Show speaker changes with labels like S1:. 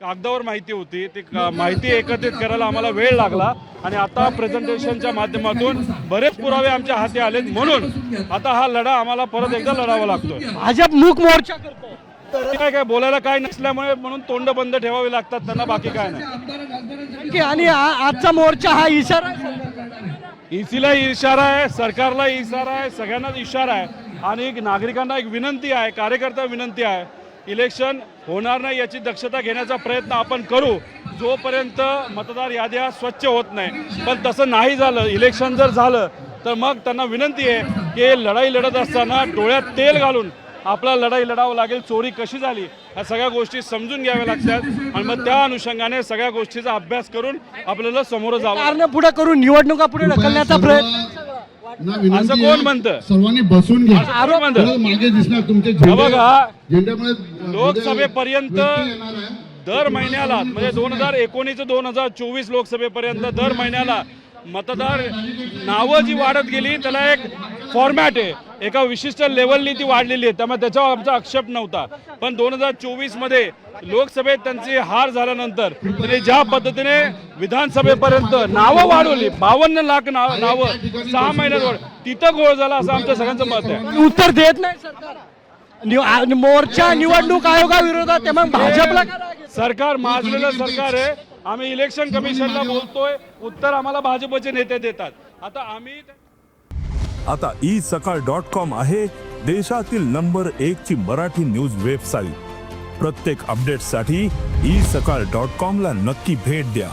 S1: कागदावर माहिती होती, ती माहिती एकत्रित करायला आम्हाला वेळ लागला आणि आता प्रेझेंटेशनच्या माध्यमातून बरेच पुरावे आमच्या हाती आलेत, म्हणून आता हा लढा आम्हाला परत एकदा लढावा लागतोय.
S2: भाजप मूक मोर्चा करतो
S1: काय बोलायला काय नसल्यामुळे म्हणून तोंड बंद ठेवावी लागतात त्यांना, बाकी काय नाही.
S2: आणि आजचा मोर्चा हा इशारा
S1: ईसीला इशारा आहे, सरकारला इशारा आहे, सगळ्यांनाच इशारा आहे आणि नागरिकांना एक विनंती आहे, कार्यकर्ता विनंती आहे, इलेक्शन होणार नाही याची दक्षता घेण्याचा प्रयत्न आपण करू जोपर्यंत मतदार याद्या स्वच्छ होत नाही. पण तसं नाही झालं, इलेक्शन जर झालं तर मग त्यांना विनंती आहे की लढाई लढत असताना डोळ्यात तेल घालून आपला लढाई लढावं लागेल. चोरी कशी झाली ह्या सगळ्या गोष्टी समजून घ्याव्या लागतात आणि मग त्या अनुषंगाने सगळ्या गोष्टीचा अभ्यास करून आपल्याला समोर जावं.
S2: कारण पुढे करून निवडणुका पुढे ढकलण्याचा प्रयत्न
S1: असं कोण म्हणतं?
S3: सर्वांनी बसून घ्या.
S1: आरोप
S3: मागे दिसणार तुमचे
S1: बघा,
S3: झेंड्यामुळे
S1: लोकसभेपर्यंत दर महिन्याला म्हणजे 2019 2024 लोकसभेपर्यंत दर महिन्याला मतदार नावं जी वाढत गेली त्याला एक फॉर्मॅट आहे, एका विशिष्ट लेवलनी ती वाढलेली आहे, त्यामुळे त्याच्यावर आमचा आक्षेप नव्हता. पण 2024 मध्ये लोकसभेत त्यांची हार झाल्यानंतर त्यांनी ज्या पद्धतीने विधानसभेपर्यंत नावं वाढवली, 52 लाख नावं 6 महिन्यात वाढ, तिथं घोळ झाला असं आमच्या सगळ्यांचं मत आहे.
S2: उत्तर देत नाही सरकार. मोर्चा निवडणूक आयोगाविरोधात आहे, मग भाजपला
S1: सरकार माजलेलं सरकार आहे. आम्ही इलेक्शन कमिशनला बोलतोय, उत्तर आम्हाला भाजपचे नेते देतात.
S4: आता isakal.com आहे देशातील नंबर 1 ची मराठी न्यूज वेबसाईट. प्रत्येक अपडेटसाठी isakal.com ला नक्की भेट द्या.